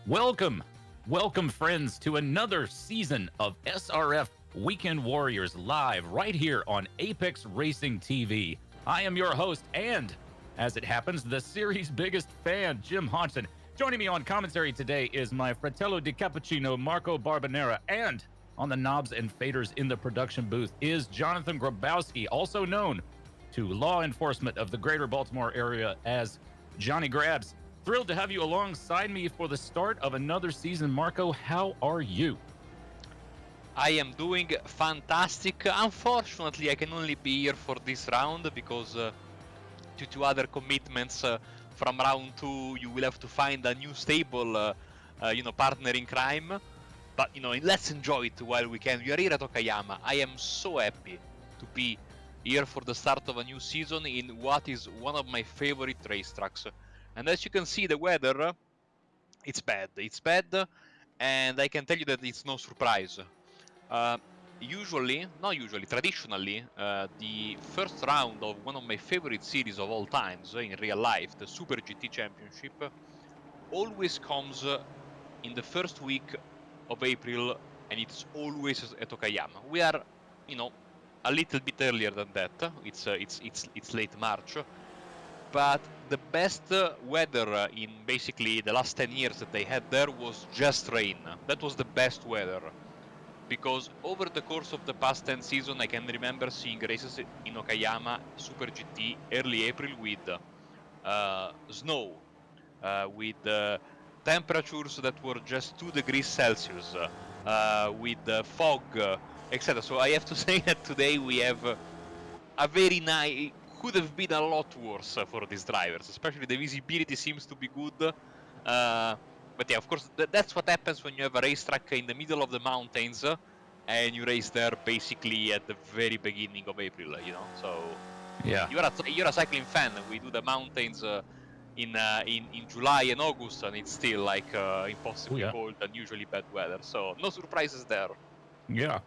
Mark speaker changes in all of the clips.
Speaker 1: Welcome, welcome, friends, to another season of SRF Weekend Warriors live right here on Apex Racing TV. I am your host and, as it happens, the series' biggest fan, Jim Hodgson. Joining me on commentary today is my fratello di cappuccino, Marco Barbanera, and on the knobs and faders in the production booth is Jonathan Grabowski, also known to law enforcement of the greater Baltimore area as Johnny Grabs. Thrilled to have you alongside me for the start of another season. Marco, how are you?
Speaker 2: I am doing fantastic. Unfortunately, I can only be here for this round because due to other commitments from round 2, you will have to find a new stable, partner in crime. But, let's enjoy it while we can. We are here at Okayama. I am so happy to be here for the start of a new season in what is one of my favorite racetracks. And as you can see, the weather, it's bad. It's bad, and I can tell you that it's no surprise. Traditionally, the first round of one of my favorite series of all times in real life, the Super GT Championship, always comes in the first week of April, and it's always at Okayama. We are, a little bit earlier than that. It's late March. But the best weather in basically the last 10 years that they had there was just rain. That was the best weather. Because over the course of the past 10 seasons, I can remember seeing races in Okayama Super GT early April with snow, with temperatures that were just 2 degrees Celsius, with fog, etc. So I have to say that today we have a very nice... Could have been a lot worse for these drivers, especially the visibility seems to be good. But yeah, of course, that's what happens when you have a racetrack in the middle of the mountains and you race there basically at the very beginning of April, So
Speaker 1: yeah,
Speaker 2: you're a cycling fan. We do the mountains in July and August, and it's still like impossibly cold and usually bad weather. So no surprises there.
Speaker 1: Yeah.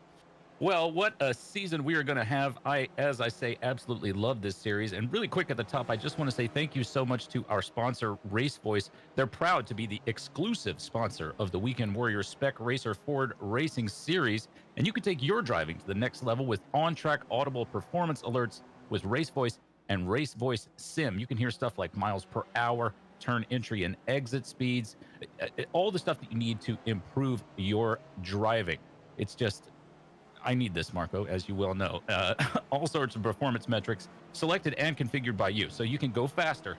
Speaker 1: Well, what a season we are going to have. As I say, absolutely love this series. And really quick at the top, I just want to say thank you so much to our sponsor, RaceVoice. They're proud to be the exclusive sponsor of the Weekend Warrior Spec Racer Ford Racing Series. And you can take your driving to the next level with on-track audible performance alerts with RaceVoice and RaceVoiceSIM. You can hear stuff like miles per hour, turn entry and exit speeds, all the stuff that you need to improve your driving. It's just... I need this, Marco, as you well know. All sorts of performance metrics selected and configured by you, so you can go faster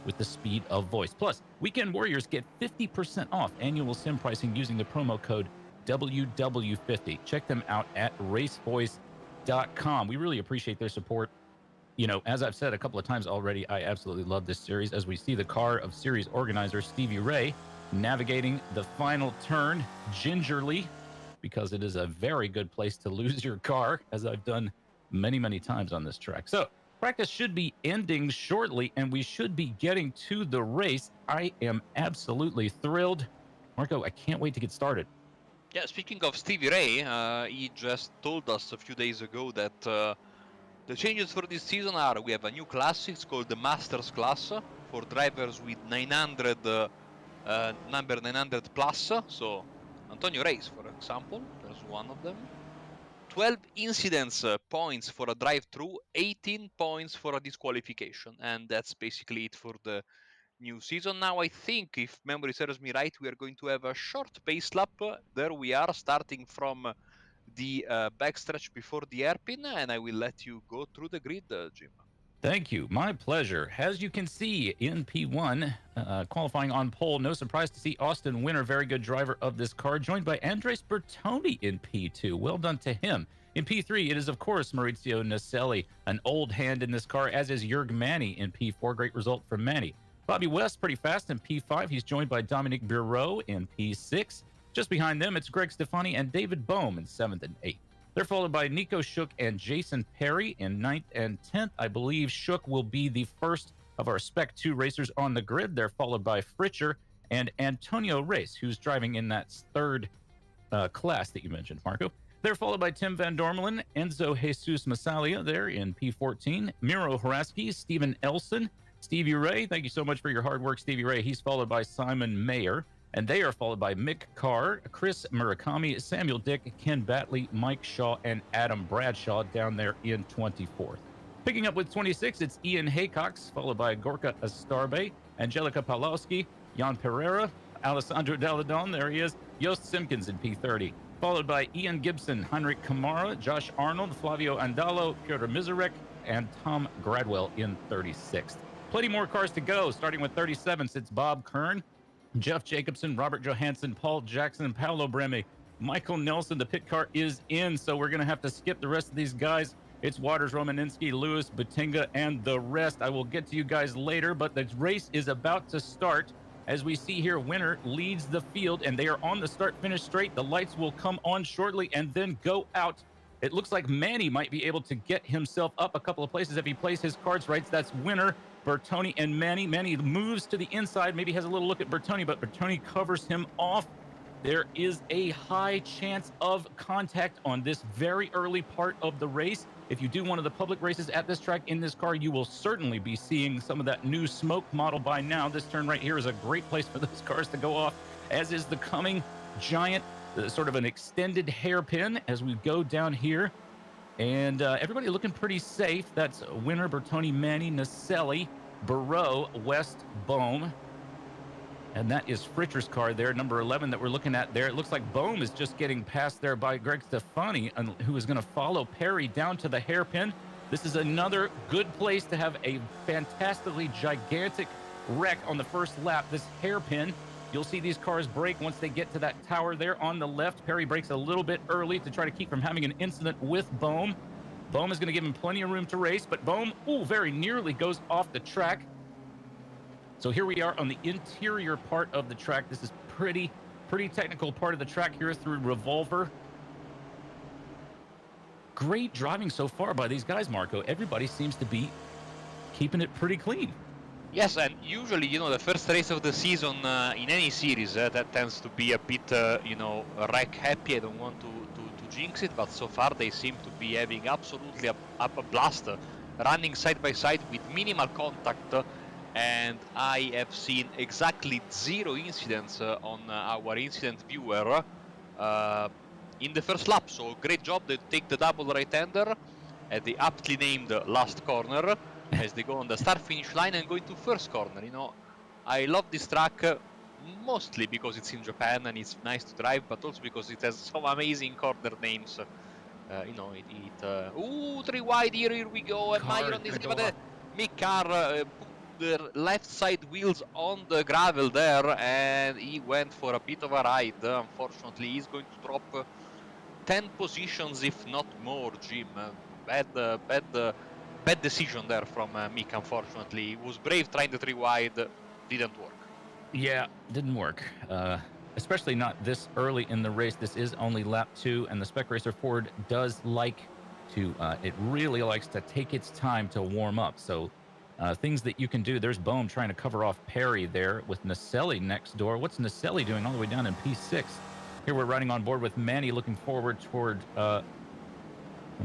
Speaker 1: with the speed of voice. Plus, Weekend Warriors get 50% off annual sim pricing using the promo code WW50. Check them out at racevoice.com. We really appreciate their support. As I've said a couple of times already, I absolutely love this series as we see the car of series organizer Stevie Ray navigating the final turn gingerly, because it is a very good place to lose your car, as I've done many, many times on this track. So practice should be ending shortly, and we should be getting to the race. I am absolutely thrilled. Marco, I can't wait to get started.
Speaker 2: Yeah, speaking of Stevie Ray, he just told us a few days ago that the changes for this season are we have a new class. It's called the Masters class for drivers with 900, number 900 plus. So Antonio Reyes, for example, there's one of them. 12 incidents points for a drive-through, 18 points for a disqualification, and that's basically it for the new season. Now, I think, if memory serves me right, we are going to have a short pace lap. There we are, starting from the backstretch before the hairpin, and I will let you go through the grid, Jim.
Speaker 1: Thank you. My pleasure. As you can see in P1, qualifying on pole, no surprise to see Austin Winter, very good driver of this car, joined by Andres Bertoni in P2. Well done to him. In P3, it is, of course, Maurizio Naselli, an old hand in this car, as is Jürg Manny in P4. Great result from Manny. Bobby West, pretty fast in P5. He's joined by Dominic Bureau in P6. Just behind them, it's Greg Stefani and David Bohm in 7th and 8th. They're followed by Nico Shook and Jason Perry in 9th and 10th. I believe Shook will be the first of our Spec 2 racers on the grid. They're followed by Fritcher and Antonio Race, who's driving in that third class that you mentioned, Marco. They're followed by Tim Van Dormelen, Enzo Jesus Massalia there in P14, Miro Haraski, Steven Elson, Stevie Ray, thank you so much for your hard work, Stevie Ray. He's followed by Simon Mayer, and they are followed by Mick Carr, Chris Murakami, Samuel Dick, Ken Batley, Mike Shaw, and Adam Bradshaw down there in 24th. Picking up with 26, it's Ian Haycox, followed by Gorka Astarbe, Angelica Palowski, Jan Pereira, Alessandro Daladon, there he is, Yost Simpkins in P30, followed by Ian Gibson, Heinrich Kamara, Josh Arnold, Flavio Andalo, Piotr Mizarek, and Tom Gradwell in 36th. Plenty more cars to go, starting with 37th, it's Bob Kern, Jeff Jacobson, Robert Johansson, Paul Jackson, Paolo Breme, Michael Nelson. The pit car is in, so we're going to have to skip the rest of these guys. It's Waters, Romaninski, Lewis, Batinga, and the rest. I will get to you guys later, but the race is about to start. As we see here, Winner leads the field, and they are on the start-finish straight. The lights will come on shortly and then go out. It looks like Manny might be able to get himself up a couple of places if he plays his cards right. That's Winner, Bertoni, and Manny. Manny moves to the inside, maybe has a little look at Bertoni, but Bertoni covers him off. There is a high chance of contact on this very early part of the race. If you do one of the public races at this track in this car, you will certainly be seeing some of that new smoke model by now. This turn right here is a great place for those cars to go off, as is the coming giant, sort of an extended hairpin as we go down here. And everybody looking pretty safe. That's Winner, Bertoni, Manny, Naselli, Barreau, West, Bohm. And that is Fritcher's car there, number 11 that we're looking at there. It looks like Bohm is just getting passed there by Greg Stefani, who is going to follow Perry down to the hairpin. This is another good place to have a fantastically gigantic wreck on the first lap. This hairpin, you'll see these cars brake once they get to that tower there on the left. Perry brakes a little bit early to try to keep from having an incident with Bohm. Bohm is going to give him plenty of room to race, but Bohm, very nearly goes off the track. So here we are on the interior part of the track. This is pretty technical part of the track here through Revolver. Great driving so far by these guys, Marco. Everybody seems to be keeping it pretty clean.
Speaker 2: Yes, and usually, the first race of the season in any series, that tends to be a bit, wreck happy. I don't want to jinx it, but so far they seem to be having absolutely a blast, running side by side with minimal contact. And I have seen exactly 0 incidents on our incident viewer in the first lap. So great job. They take the double right-hander at the aptly named last corner as they go on the start-finish line and go into first corner. I love this track mostly because it's in Japan and it's nice to drive, but also because it has some amazing corner names. Three wide here we go, and Meyer on this, but Mick Carr the left side wheels on the gravel there, and he went for a bit of a ride. Unfortunately, he's going to drop 10 positions, if not more, Jim. Bad decision there from Mick, unfortunately. He was brave trying the 3 wide, didn't work.
Speaker 1: Yeah, didn't work. Especially not this early in the race. This is only lap 2, and the Spec Racer Ford does like to, it really likes to take its time to warm up. So things that you can do. There's Bohm trying to cover off Perry there with Naselli next door. What's Naselli doing all the way down in P6? Here we're riding on board with Manny, looking forward toward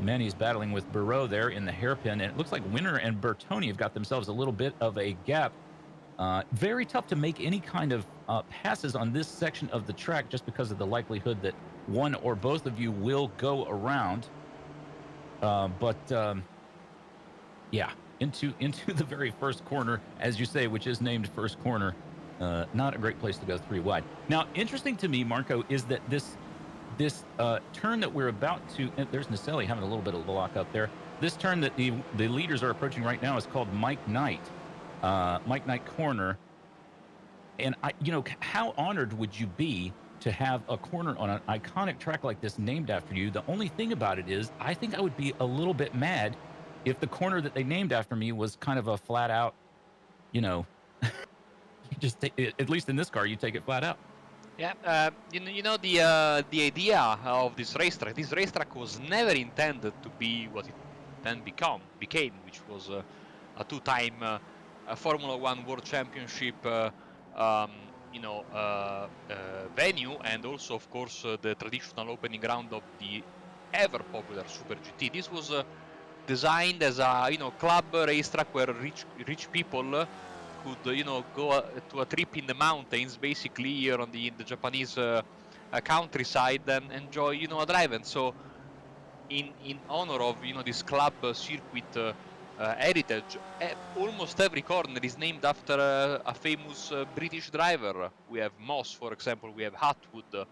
Speaker 1: Manny's battling with Barreau there in the hairpin. And it looks like Winner and Bertoni have got themselves a little bit of a gap. Very tough to make any kind of passes on this section of the track just because of the likelihood that one or both of you will go around. Yeah. Into the very first corner, as you say, which is named first corner. Not a great place to go 3 wide. Now, interesting to me, Marco, is that this turn that we're about to, there's Naselli having a little bit of a lock up there. This turn that the leaders are approaching right now is called Mike Knight corner. And how honored would you be to have a corner on an iconic track like this named after you? The only thing about it is, I think I would be a little bit mad if the corner that they named after me was kind of a flat out, you just take it, at least in this car, you take it flat out.
Speaker 2: Yeah, the idea of this racetrack. This racetrack was never intended to be what it then became, which was a 2-time Formula 1 World Championship, venue, and also, of course, the traditional opening round of the ever popular Super GT. This was designed as a club racetrack where rich people could go to a trip in the mountains, basically here on the Japanese countryside, and enjoy a drive. And so in honor of this club circuit heritage, almost every corner is named after a famous British driver. We have Moss, for example. We have Hatwood,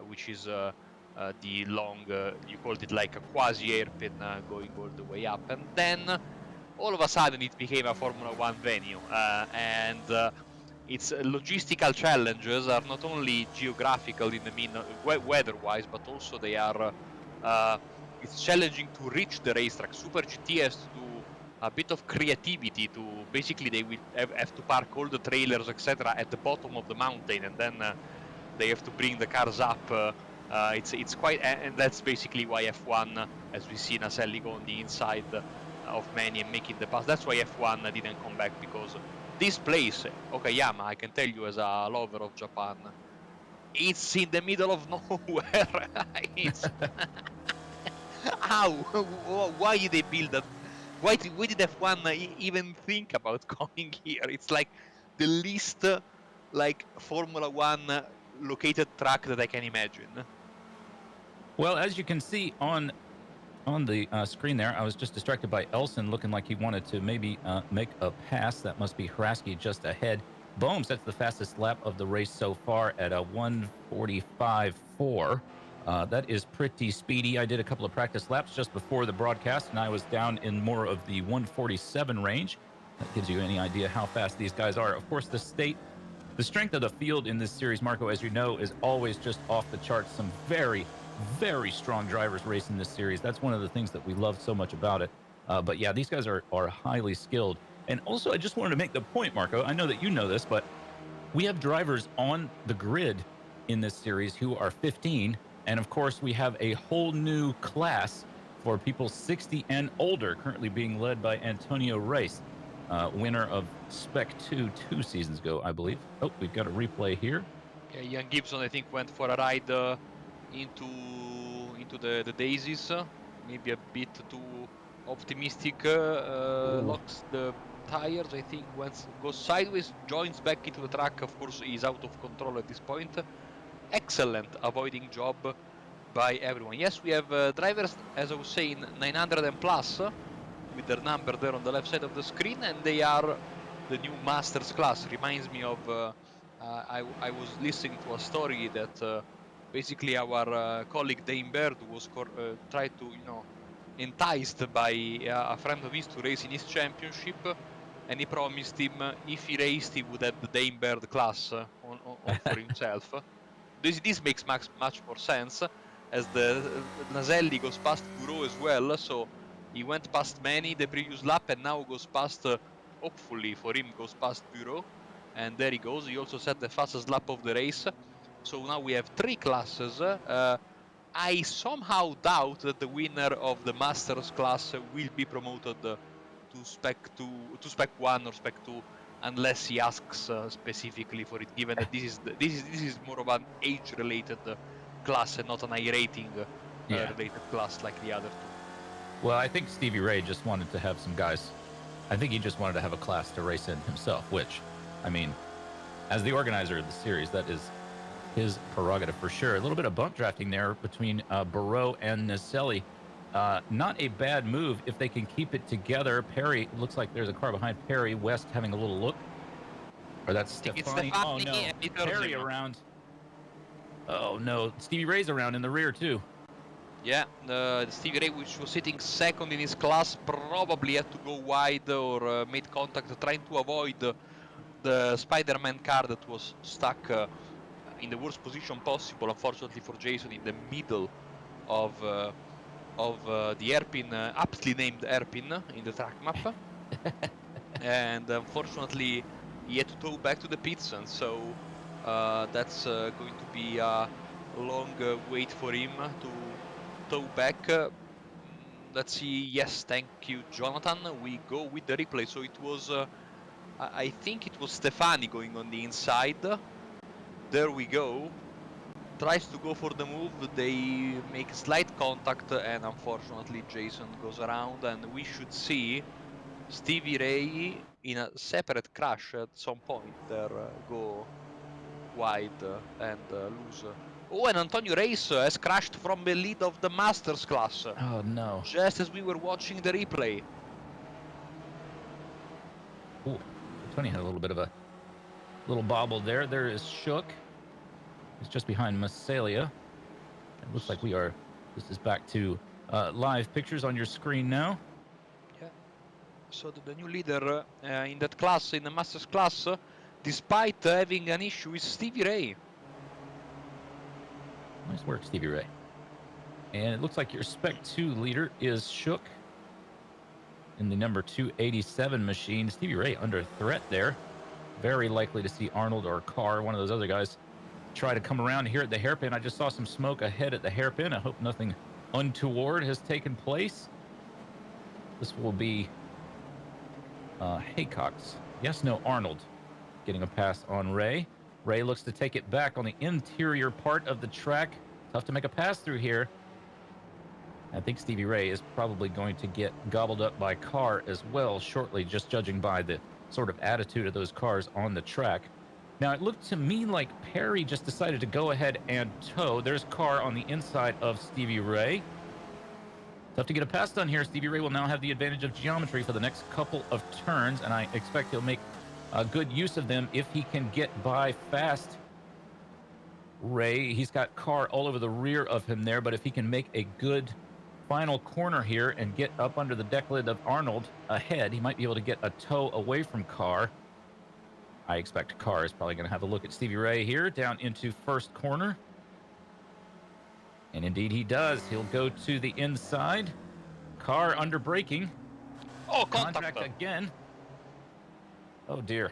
Speaker 2: which is the long, you called it like a quasi hairpin going all the way up. And then all of a sudden it became a Formula One venue. And its logistical challenges are not only geographical in the mean weather-wise, but also they are it's challenging to reach the racetrack. Super GT has to do a bit of creativity to basically they will have to park all the trailers, etc., at the bottom of the mountain, and then they have to bring the cars up. It's quite, and that's basically why F1, as we see Naselli go on the inside of many and making the pass. That's why F1 didn't come back, because this place, Okayama, I can tell you as a lover of Japan, it's in the middle of nowhere. It's how? Why did they build that? Why did F1 even think about coming here? It's like the least like Formula One located track that I can imagine.
Speaker 1: Well, as you can see on the screen there, I was just distracted by Elson looking like he wanted to maybe make a pass. That must be Hraski just ahead. Bohm sets the fastest lap of the race so far at a 1:45.4. That is pretty speedy. I did a couple of practice laps just before the broadcast, and I was down in more of the 1:47 range. That gives you any idea how fast these guys are. Of course, the strength of the field in this series, Marco, as you know, is always just off the charts. Some very, very strong drivers racing this series. That's one of the things that we love so much about it. But yeah, these guys are highly skilled. And also, I just wanted to make the point, Marco, I know that you know this, but we have drivers on the grid in this series who are 15. And of course, we have a whole new class for people 60 and older, currently being led by Antonio Reis, winner of Spec 2 seasons ago, I believe. Oh, we've got a replay here.
Speaker 2: Yeah, Ian Gibson, I think, went for a ride into the daisies, maybe a bit too optimistic. Locks the tires, I think, goes sideways, joins back into the track. Of course, he's out of control at this point. Excellent avoiding job by everyone. Yes, we have drivers, as I was saying, 900 and plus, with their number there on the left side of the screen, and they are the new Masters class. Reminds me of I was listening to a story that basically our colleague Dane Baird was tried to enticed by a friend of his to race in his championship, and he promised him if he raced he would have the Dane Baird class on for himself. This makes much more sense, as the Naselli goes past Bureau as well, so he went past many the previous lap and now goes past, hopefully for him, goes past Bureau, and there he goes. He also set the fastest lap of the race. So now we have 3 classes. I somehow doubt that the winner of the Masters class will be promoted to Spec 1 or Spec 2 unless he asks specifically for it, given that this is more of an age-related class and not an iRating related class like the other 2.
Speaker 1: Well, I think Stevie Ray just wanted to have some guys. I think he just wanted to have a class to race in himself, which, I mean, as the organizer of the series, that is his prerogative for sure. A little bit of bump drafting there between Barreau and Naselli. Not a bad move if they can keep it together. Perry, looks like there's a car behind Perry. West having a little look. Or that's Stefani. Oh, no. Perry around. Oh, no. Stevie Ray's around in the rear, too.
Speaker 2: Yeah, Stevie Ray, which was sitting second in his class, probably had to go wide or made contact, trying to avoid the Spider-Man car that was stuck in the worst position possible, unfortunately for Jason, in the middle of the hairpin, aptly named hairpin in the track map. And unfortunately, he had to tow back to the pits, and so that's going to be a long wait for him to tow back. Let's see. Yes, thank you, Jonathan. We go with the replay. So it was, I think it was Stefani going on the inside. There we go. tries to go for the move, they make slight contact, and unfortunately Jason goes around, and we should see Stevie Ray in a separate crash at some point there go wide and lose. Oh, and Antonio Reis has crashed from the lead of the Masters class.
Speaker 1: Oh, no.
Speaker 2: Just as we were watching the replay.
Speaker 1: Ooh, Tony had a little bit of a little bobble there. There is Shook. He's just behind Masalia. It looks like this is back to live pictures on your screen now.
Speaker 2: Yeah. So the new leader in that class, in the Masters class, despite having an issue with Stevie Ray.
Speaker 1: Nice work, Stevie Ray. And it looks like your Spec 2 leader is Shook in the number 287 machine. Stevie Ray under threat there. Very likely to see Arnold or Carr, one of those other guys, try to come around here at the hairpin. I just saw some smoke ahead at the hairpin. I hope nothing untoward has taken place. This will be Haycox. Yes, no, Arnold getting a pass on Ray. Ray looks to take it back on the interior part of the track. Tough to make a pass through here. I think Stevie Ray is probably going to get gobbled up by Carr as well shortly, just judging by the sort of attitude of those cars on the track. Now, it looked to me like Perry just decided to go ahead and tow. There's Carr on the inside of Stevie Ray. Tough to get a pass done here. Stevie Ray will now have the advantage of geometry for the next couple of turns, and I expect he'll make good use of them if he can get by fast. Ray, he's got Carr all over the rear of him there, but if he can make a good final corner here and get up under the deck lid of Arnold ahead, he might be able to get a tow away from Carr. I expect Carr is probably going to have a look at Stevie Ray here down into first corner. And indeed he does. He'll go to the inside. Carr under braking.
Speaker 2: Oh, contact
Speaker 1: again. Oh, dear.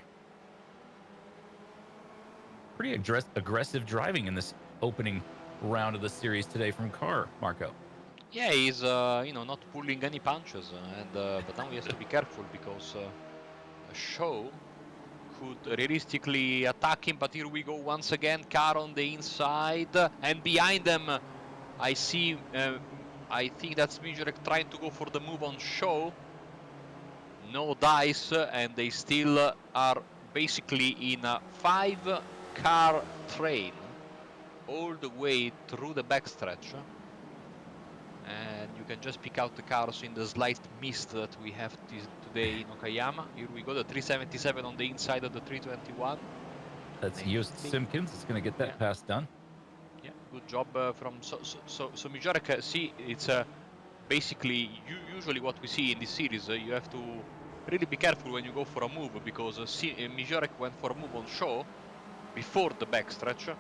Speaker 1: Pretty aggressive driving in this opening round of the series today from Carr, Marco.
Speaker 2: Yeah, he's not pulling any punches, but now he has to be careful because Shaw could realistically attack him. But here we go once again. Carr on the inside, and behind them, I see. I think that's Mijorek trying to go for the move on Shaw. No dice, and they still are basically in a 5-car train all the way through the backstretch. And you can just pick out the cars in the slight mist that we have today in Okayama. Here we go, the 377 on the inside of the 321.
Speaker 1: That's Joost Simpkins. It's going to get that pass done.
Speaker 2: Yeah, good job from so Mijorek. See, it's basically usually what we see in this series. You have to really be careful when you go for a move, because Mijorek went for a move on Shaw before the backstretch,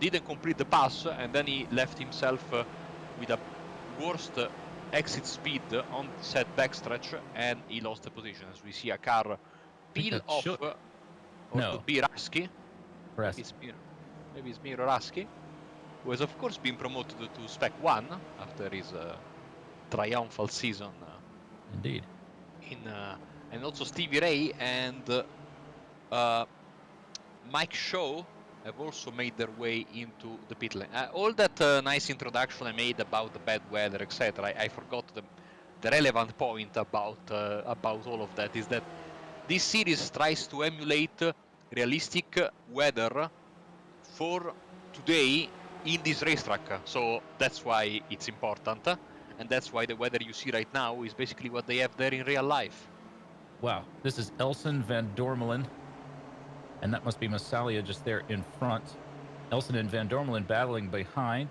Speaker 2: didn't complete the pass, and then he left himself with a worst exit speed on said backstretch, and he lost the position. As we see a car peel off, or could be Raski. Maybe it's Miro Raski, who has of course been promoted to Spec 1 after his triumphal season.
Speaker 1: Indeed.
Speaker 2: And also Stevie Ray and Mike Shaw have also made their way into the pit lane. All that nice introduction I made about the bad weather, etc. I forgot the relevant point about all of that is that this series tries to emulate realistic weather for today in this racetrack. So that's why it's important, and that's why the weather you see right now is basically what they have there in real life.
Speaker 1: Wow, this is Elson Van Dormelen. And that must be Masalia just there in front. Elson and Van Dormelen battling behind.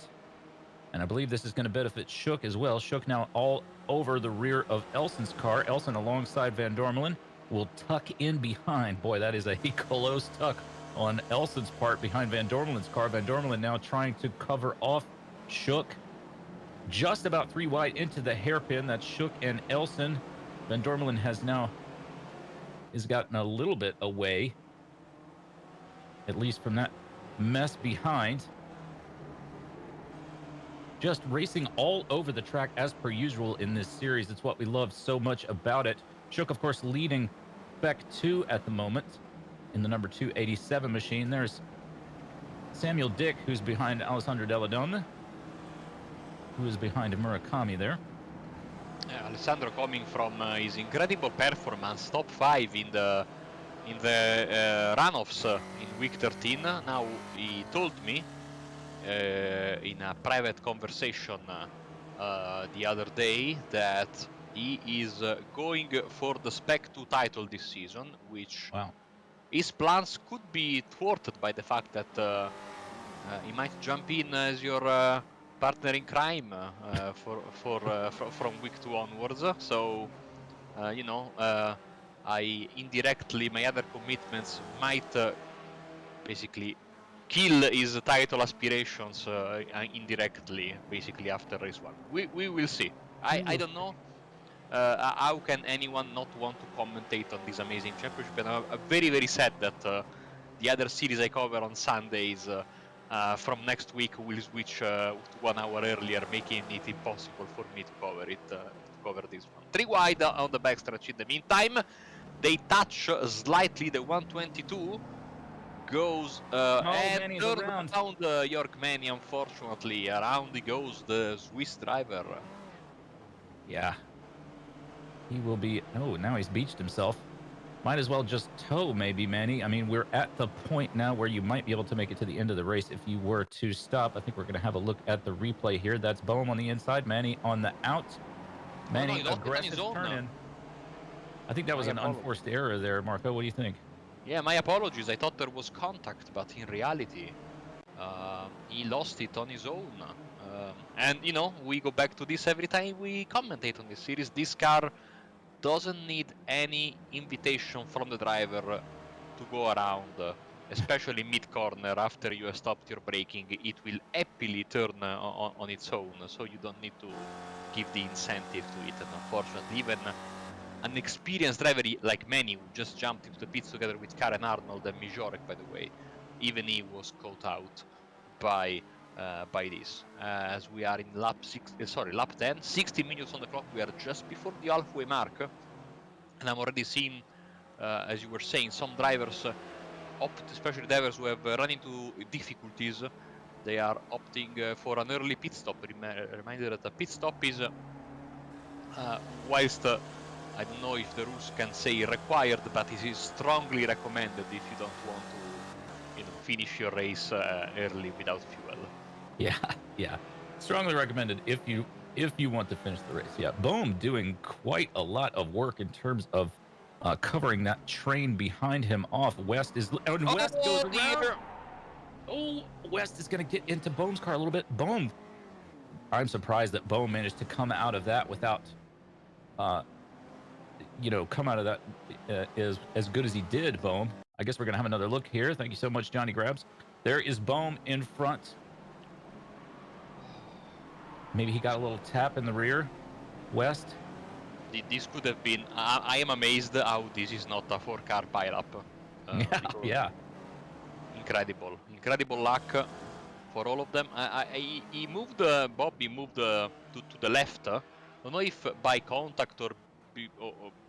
Speaker 1: And I believe this is going to benefit Shook as well. Shook now all over the rear of Elson's car. Elson alongside Van Dormelen will tuck in behind. Boy, that is a close tuck on Elson's part behind Van Dormelen's car. Van Dormelen now trying to cover off Shook. Just about 3 wide into the hairpin. That's Shook and Elson. Van Dormelen has gotten a little bit away, at least from that mess behind. Just racing all over the track as per usual in this series. It's what we love so much about it. Shook, of course, leading Spec 2 at the moment in the number 287 machine. There's Samuel Dick, who's behind Alessandro Deladonna, who is behind Murakami there.
Speaker 2: Alessandro coming from his incredible performance, top 5 in the runoffs in week 13. Now he told me in a private conversation the other day that he is going for the Spec 2 title this season, which his plans could be thwarted by the fact that he might jump in as your partner in crime from week 2 onwards. So you know, I indirectly, my other commitments might basically kill his title aspirations indirectly, basically after race 1. We will see. I don't know how can anyone not want to commentate on this amazing championship, and I'm very, very sad that the other series I cover on Sundays from next week will switch 1 hour earlier, making it impossible for me to cover it. Cover this one. 3 wide on the backstretch. In the meantime, they touch slightly the 122. Goes and third round York Manny, unfortunately. Around he goes, the Swiss driver.
Speaker 1: Yeah. He will be... Oh, now he's beached himself. Might as well just tow, maybe, Manny. I mean, we're at the point now where you might be able to make it to the end of the race if you were to stop. I think we're going to have a look at the replay here. That's Boehm on the inside, Manny on the out. Manny, aggressive turn-in. I think that was an unforced error there, Marco. What do you think?
Speaker 2: Yeah, my apologies. I thought there was contact, but in reality, he lost it on his own. And, you know, we go back to this every time we commentate on this series. This car doesn't need any invitation from the driver to go around, especially mid-corner. After you have stopped your braking, it will happily turn on its own, so you don't need to give the incentive to it. And unfortunately, even an experienced driver like Manny, who just jumped into the pits together with Karen Arnold and Mijorek, by the way, even he was caught out by this. As we are in lap 10, 60 minutes on the clock. We are just before the halfway mark, and I'm already seeing, as you were saying, some drivers especially drivers who have run into difficulties. They are opting for an early pit stop. Reminder that the pit stop is, whilst I don't know if the rules can say required, but it is strongly recommended if you don't want to, finish your race early without fuel.
Speaker 1: Yeah. Strongly recommended if you want to finish the race. Yeah, Boehm doing quite a lot of work in terms of covering that train behind him off. West is... West goes around. Oh, West is going to get into Boehm's car a little bit. Boehm... I'm surprised that Boehm managed to come out of that without... come out of that as good as he did, Boehm. I guess we're going to have another look here. Thank you so much, Johnny Grabs. There is Boehm in front. Maybe he got a little tap in the rear. West.
Speaker 2: This could have been... I am amazed how this is not a 4-car pileup.
Speaker 1: Yeah.
Speaker 2: Incredible luck for all of them. He moved, Bobby moved to the left. I don't know if by contact or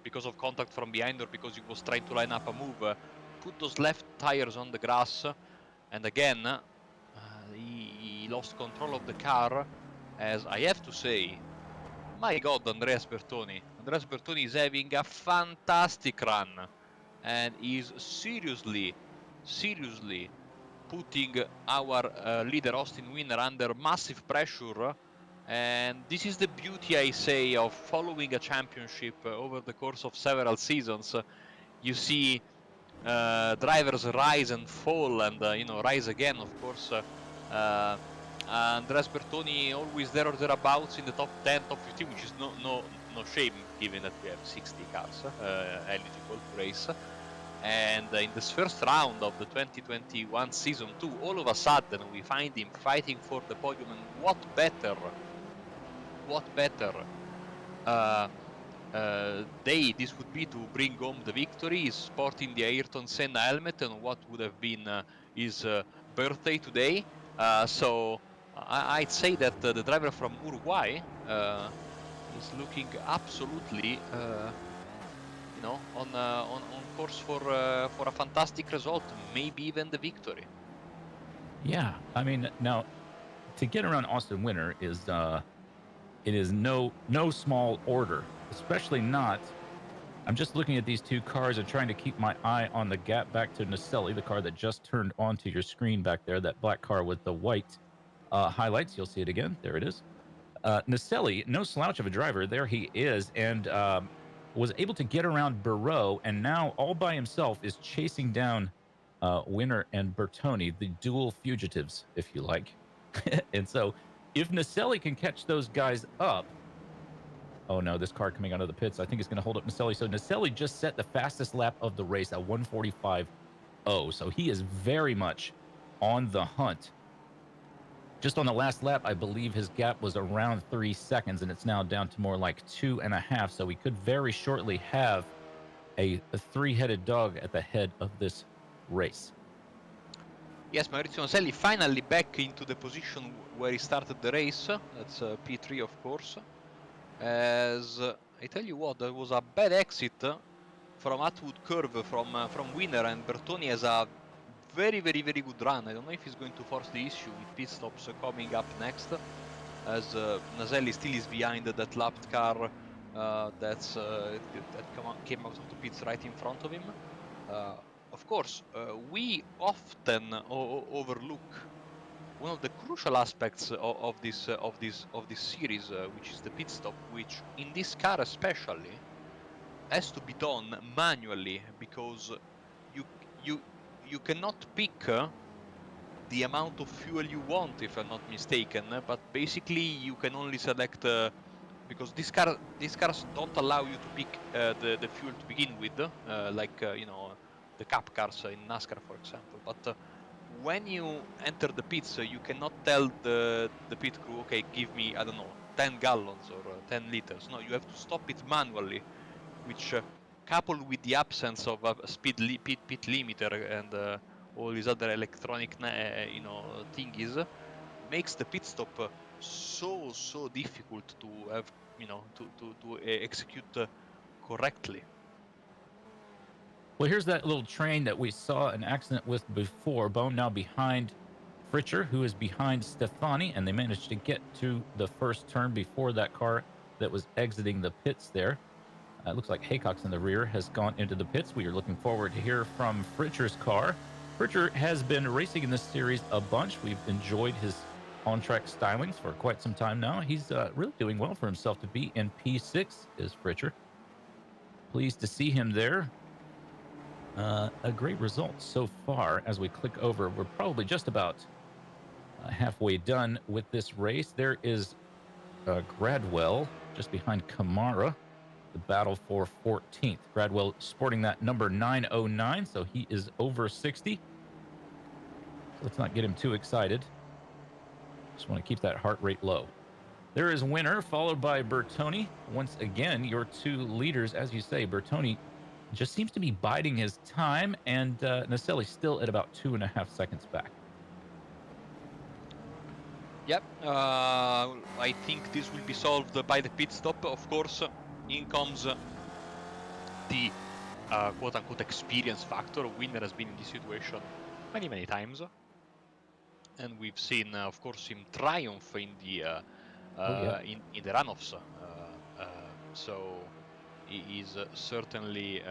Speaker 2: because of contact from behind, or because he was trying to line up a move. Put those left tires on the grass, and again he lost control of the car. As I have to say, my God, Andreas Bertoni is having a fantastic run, and is seriously putting our leader Austin Winner under massive pressure. And this is the beauty, I say, of following a championship over the course of several seasons. You see drivers rise and fall, and rise again, of course. Andreas Bertoni always there or thereabouts in the top 10, top 15, which is no shame, given that we have 60 cars eligible to race. And in this first round of the 2021 Season 2, all of a sudden we find him fighting for the podium, and what better day this would be to bring home the victory. He's sporting the Ayrton Senna helmet and what would have been his birthday today. So I'd say that the driver from Uruguay is looking absolutely, on course for a fantastic result, maybe even the victory.
Speaker 1: Yeah, I mean, now to get around Austin Winter is it is no small order, especially not. I'm just looking at these two cars and trying to keep my eye on the gap back to Naselli, the car that just turned onto your screen back there, that black car with the white highlights. You'll see it again. There it is. Naselli, no slouch of a driver. There he is, and was able to get around Barreau, and now all by himself is chasing down Winner and Bertoni, the dual fugitives, if you like. And so, if Naselli can catch those guys up, oh no, this car coming out of the pits, I think it's going to hold up Naselli. So Naselli just set the fastest lap of the race at 1:45.0. So he is very much on the hunt. Just on the last lap, I believe his gap was around 3 seconds, and it's now down to more like 2.5. So we could very shortly have a three-headed dog at the head of this race.
Speaker 2: Yes, Maurizio Naselli finally back into the position where he started the race. That's P3, of course. As I tell you what, there was a bad exit from Atwood Curve from Winner, and Bertoni has a very good run. I don't know if he's going to force the issue with pit stops coming up next, as Naselli still is behind that lapped car that came out of the pits right in front of him. Of course, we often overlook one of the crucial aspects of this series, which is the pit stop, which in this car especially has to be done manually, because you cannot pick the amount of fuel you want, if I'm not mistaken, but basically you can only select because these cars don't allow you to pick the fuel to begin with, like you know, the cup cars in NASCAR, for example. But when you enter the pits, you cannot tell the pit crew, okay, give me, I don't know, 10 gallons or 10 liters. No, you have to stop it manually, which coupled with the absence of a pit limiter and all these other electronic you know, thingies, makes the pit stop so difficult to have, you know, to execute correctly.
Speaker 1: Well, here's that little train that we saw an accident with before. Bone now behind Fritcher, who is behind Stefani, and they managed to get to the first turn before that car that was exiting the pits there. It looks like Haycock's in the rear has gone into the pits. We are looking forward to hear from Fritcher's car. Fritcher has been racing in this series a bunch. We've enjoyed his on-track stylings for quite some time now. He's really doing well for himself to be in P6, is Fritcher. Pleased to see him there. A great result so far. As we click over, we're probably just about halfway done with this race. There is Gradwell just behind Kamara, the battle for 14th. Gradwell sporting that number 909, so he is over 60. So let's not get him too excited. Just want to keep that heart rate low. There is Winner, followed by Bertoni. Once again, your two leaders, as you say. Bertoni just seems to be biding his time, and Naselli still at about 2.5 seconds back.
Speaker 2: Yep, I think this will be solved by the pit stop. Of course, in comes the quote-unquote experience factor. Winner has been in this situation many times, and we've seen, of course, him triumph in the in the runoffs. So he is certainly,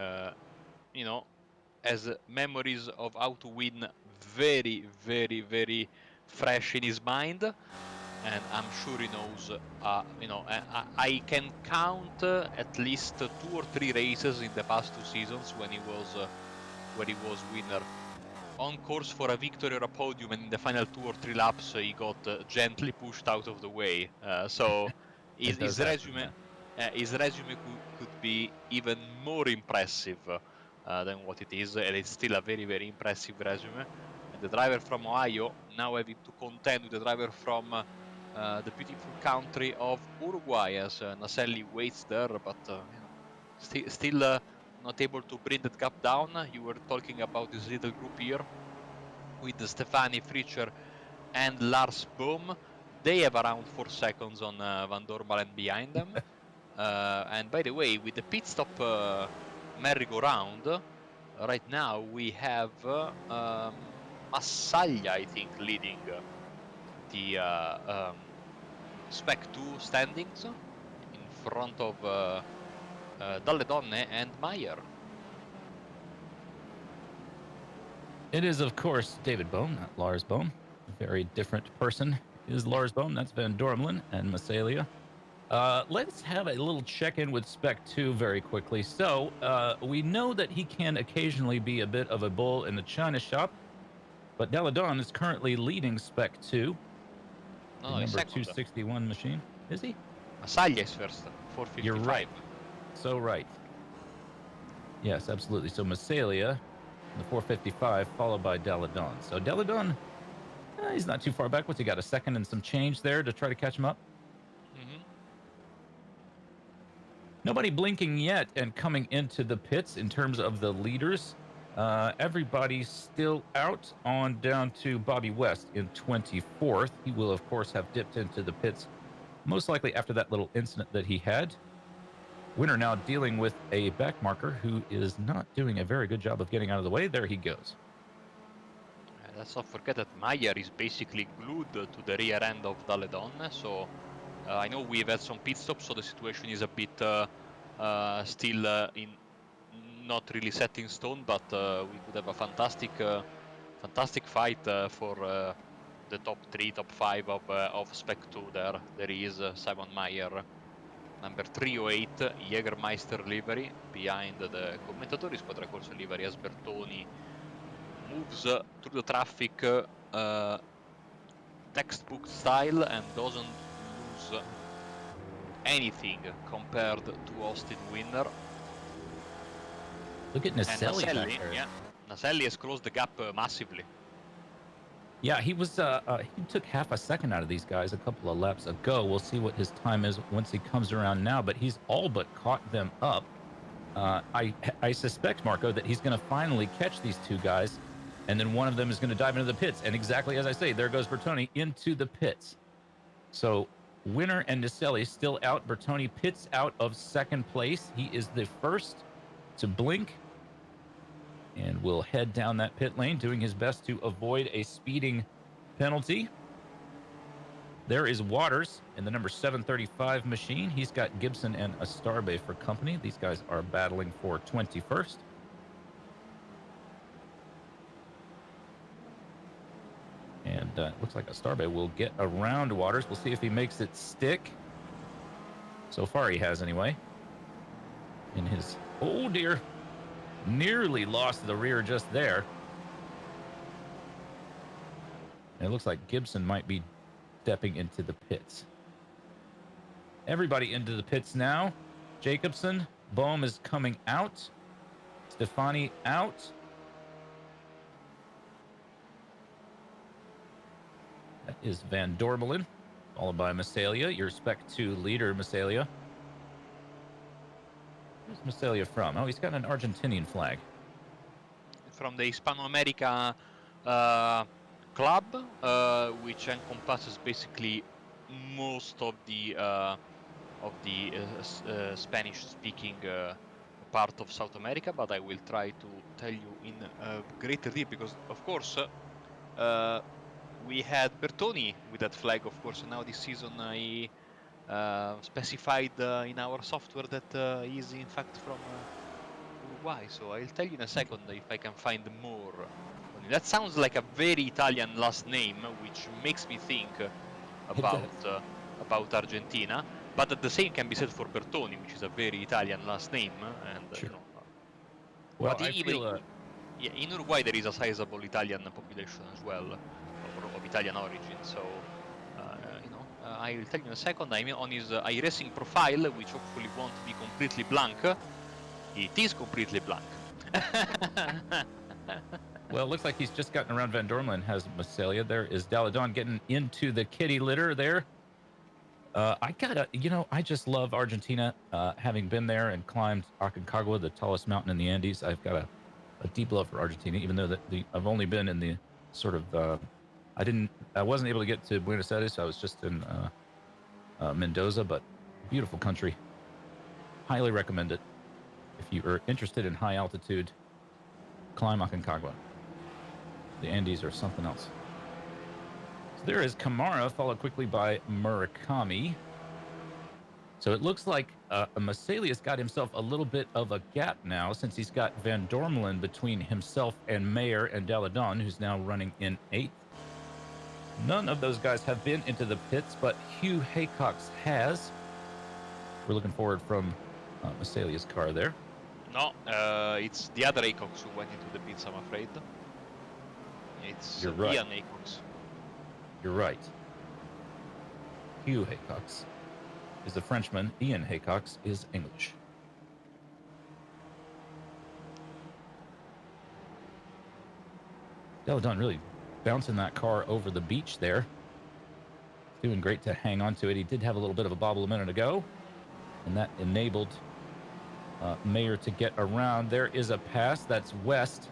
Speaker 2: you know, has memories of how to win very fresh in his mind, and I'm sure he knows. You know, I can count at least 2 or 3 races in the past 2 seasons when he was winner, on course for a victory or a podium, and in the final 2 or 3 laps he got gently pushed out of the way. So his resume could be even more impressive than what it is, and it's still a very impressive resume. And the driver from Ohio now having to contend with the driver from the beautiful country of Uruguay, as Naselli waits there, but you know, still not able to bring that gap down. You were talking about this little group here with Stefani, Fritcher, and Lars Bohm. They have around 4 seconds on Van Dormalen behind them. And by the way, with the pit stop merry-go-round, right now we have Massaglia, I think, leading the Spec 2 standings in front of Dalle Donne and Meyer.
Speaker 1: It is, of course, David Bohm, not Lars Bohm. A very different person is Lars Bohm. That's Van Dormelen and Massalia. Let's have a little check-in with Spec 2 very quickly. So, we know that he can occasionally be a bit of a bull in the China shop, but Daladon is currently leading Spec 2.
Speaker 2: No,
Speaker 1: the
Speaker 2: he's
Speaker 1: number
Speaker 2: second.
Speaker 1: 261 machine. Is he?
Speaker 2: Massaglia is first, 455.
Speaker 1: You're right. So right. Yes, absolutely. So Massalia, the 455, followed by Daladon. So Daladon, he's not too far back. What's he got? A second and some change there to try to catch him up? Nobody blinking yet and coming into the pits in terms of the leaders. Everybody's still out on down to Bobby West in 24th. He will, of course, have dipped into the pits, most likely after that little incident that he had. Winner now dealing with a back marker who is not doing a very good job of getting out of the way. There he goes.
Speaker 2: Let's not forget that Meyer is basically glued to the rear end of Daledon, so I know we've had some pit stops, so the situation is a bit still not really set in stone, but we could have a fantastic fight for the top 3, top 5 of Spec 2 there. There is Simon Meyer, number 308, Jägermeister livery, behind the Commentatori Squadra Corsa livery as Bertoni moves through the traffic textbook style and doesn't lose anything compared to Austin Winner.
Speaker 1: Look at Naselli back there.
Speaker 2: Yeah, Naselli has closed the gap massively.
Speaker 1: Yeah, he was. He took half a second out of these guys a couple of laps ago. We'll see what his time is once he comes around now. But he's all but caught them up. I suspect, Marco, that he's going to finally catch these two guys, and then one of them is going to dive into the pits. And exactly as I say, there goes Bertoni into the pits. So Winner and Naselli still out. Bertoni pits out of second place. He is the first to blink and will head down that pit lane, doing his best to avoid a speeding penalty. There is Waters in the number 735 machine. He's got Gibson and Astarbe for company. These guys are battling for 21st. And looks like Astarbe will get around Waters. We'll see if he makes it stick. So far he has anyway. In his, oh dear, nearly lost the rear just there. And it looks like Gibson might be stepping into the pits. Everybody into the pits now. Jacobson, Bohm is coming out. Stefani out. That is Van Dormelen, followed by Massalia, your Spec 2 leader, Massalia. Where's Massalia from? Oh, he's got an Argentinian flag.
Speaker 2: From the Hispanoamerica club, which encompasses basically most of the Spanish-speaking part of South America, but I will try to tell you in greater detail because, of course, we had Bertoni with that flag, of course, and now this season I specified in our software that he is in fact from Uruguay, so I'll tell you in a second if I can find more. That sounds like a very Italian last name, which makes me think about Argentina, but the same can be said for Bertoni, which is a very Italian last name, and
Speaker 1: sure.
Speaker 2: you know,
Speaker 1: Well,
Speaker 2: but yeah, in Uruguay there is a sizable Italian population as well, of Italian origin, so I will tell you in a second. I'm on his iRacing profile, which hopefully won't be completely blank. It is completely blank.
Speaker 1: Well, it looks like he's just gotten around Van Dormelen, has Massalia. There is Daladon getting into the kitty litter there. I just love Argentina. Having been there and climbed Aconcagua, the tallest mountain in the Andes, I've got a deep love for Argentina, even though I've only been in the sort of, I wasn't able to get to Buenos Aires, so I was just in Mendoza, but beautiful country. Highly recommend it. If you are interested in high altitude, climb Aconcagua. The Andes are something else. So there is Kamara, followed quickly by Murakami. So it looks like Masalia's got himself a little bit of a gap now, since he's got Van Dormelen between himself and Mayer and Daladon, who's now running in 8th. None of those guys have been into the pits, but Hugh Haycox has. We're looking forward from Masalia's car there.
Speaker 2: No, it's the other Acox who went into the pits, I'm afraid. It's
Speaker 1: You're right.
Speaker 2: Ian Acox.
Speaker 1: You're right. Hugh Haycox is a Frenchman. Ian Haycox is English. Daladon really bouncing that car over the beach there. Doing great to hang on to it. He did have a little bit of a bobble a minute ago, and that enabled Mayer to get around. There is a pass. That's West.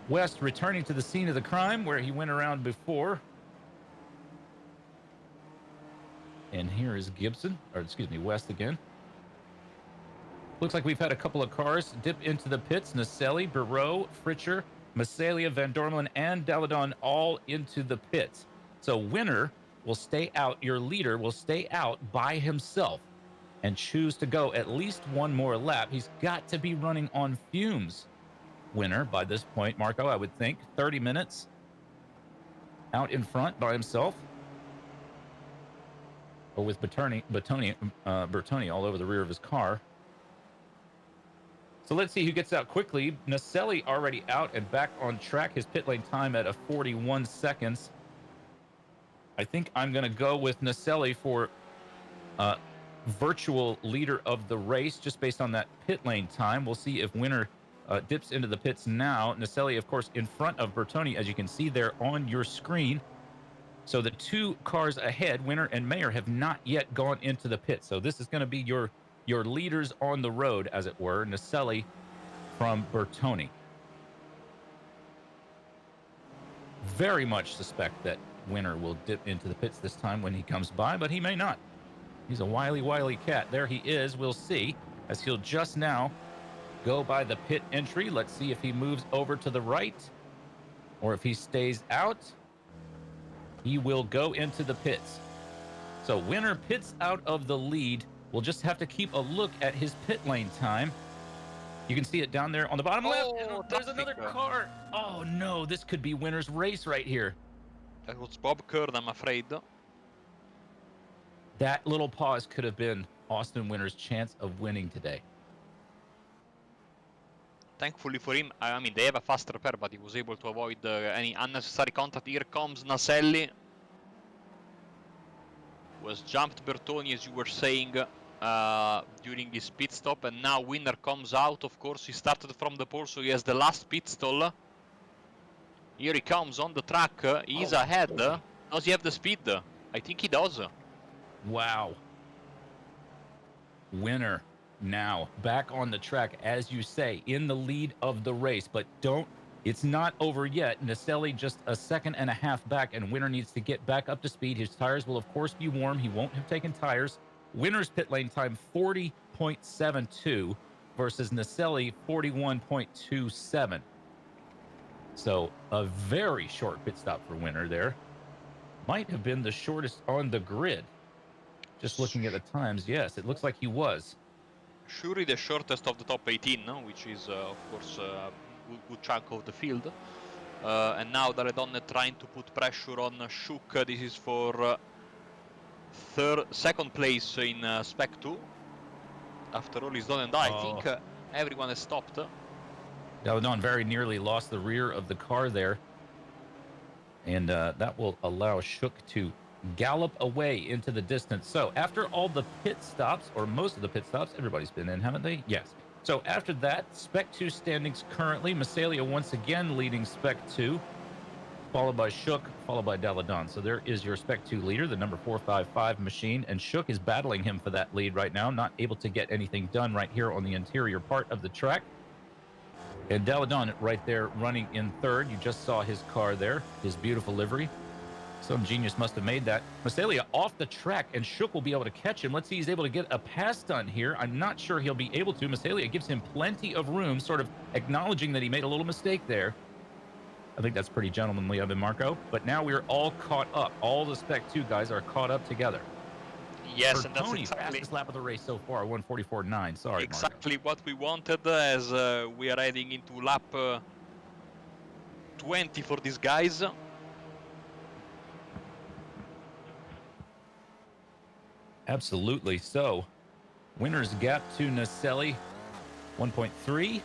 Speaker 1: West returning to the scene of the crime where he went around before. And here is Gibson, or excuse me, West again. Looks like we've had a couple of cars dip into the pits. Naselli, Barreau, Fritcher, Masalia, Van Dormelen, and Daladon all into the pits. So winner will stay out. Your leader will stay out by himself and choose to go at least one more lap. He's got to be running on fumes. Winner by this point, Marco, I would think. 30 minutes out in front by himself. Or with Bertoni all over the rear of his car. So let's see who gets out quickly. Naselli already out and back on track. His pit lane time at a 41 seconds. I think I'm going to go with Naselli for virtual leader of the race, just based on that pit lane time. We'll see if winner dips into the pits now. Naselli, of course, in front of Bertoni, as you can see there on your screen. So the two cars ahead, winner and Mayer, have not yet gone into the pit. So this is going to be your leaders on the road, as it were. Naselli from Bertoni. Very much suspect that winner will dip into the pits this time when he comes by, but he may not. He's a wily cat. There he is. We'll see, as he'll just now go by the pit entry. Let's see if he moves over to the right or if he stays out. He will go into the pits. So winner pits out of the lead. We'll just have to keep a look at his pit lane time. You can see it down there on the bottom left. There's another car. Oh no, this could be winner's race right here.
Speaker 2: That was Bob Kern, I'm afraid.
Speaker 1: That little pause could have been Austin Winner's chance of winning today.
Speaker 2: Thankfully for him, I mean, they have a fast repair, but he was able to avoid any unnecessary contact. Here comes Naselli. Was jumped Bertoni, as you were saying, during his pit stop, and now winner comes out. Of course, he started from the pole, so he has the last pit stall. Here he comes on the track. He's ahead. Does he have the speed? I think he does.
Speaker 1: Wow. Winner now back on the track, as you say, in the lead of the race, but it's not over yet. Naselli just a second and a half back, and winner needs to get back up to speed. His tires will of course be warm. He won't have taken tires. Winner's pit lane time 40.72 versus Naselli 41.27. So a very short pit stop for winner there. Might have been the shortest on the grid. Just looking at the times, yes, it looks like he was.
Speaker 2: Surely the shortest of the top 18, no? Which is, of course, a good chunk of the field. And now Daladon trying to put pressure on Shook. This is for second place in Spec 2. After all is done and done, I think everyone has stopped.
Speaker 1: Daladon very nearly lost the rear of the car there. And that will allow Shook to gallop away into the distance. So after all the pit stops, or most of the pit stops, everybody's been in, haven't they? Yes. So after that, Spec 2 standings currently, Masalia once again leading Spec 2, followed by Shook, followed by Daladon. So there is your Spec 2 leader, the number 455 machine, and Shook is battling him for that lead right now, not able to get anything done right here on the interior part of the track. And Daladon right there running in third. You just saw his car there, his beautiful livery. Some genius must have made that. Masalia off the track, and Shook will be able to catch him. Let's see, he's able to get a pass done here. I'm not sure he'll be able to. Masalia gives him plenty of room, sort of acknowledging that he made a little mistake there. I think that's pretty gentlemanly of him, Marco. But now we're all caught up. All the Spec 2 guys are caught up together.
Speaker 2: Yes,
Speaker 1: For
Speaker 2: and that's
Speaker 1: Tony,
Speaker 2: exactly
Speaker 1: fastest lap of the race so far, 1:44.9. Sorry,
Speaker 2: exactly what we wanted, as we are heading into lap 20 for these guys.
Speaker 1: Absolutely. So, winner's gap to Naselli, 1.3.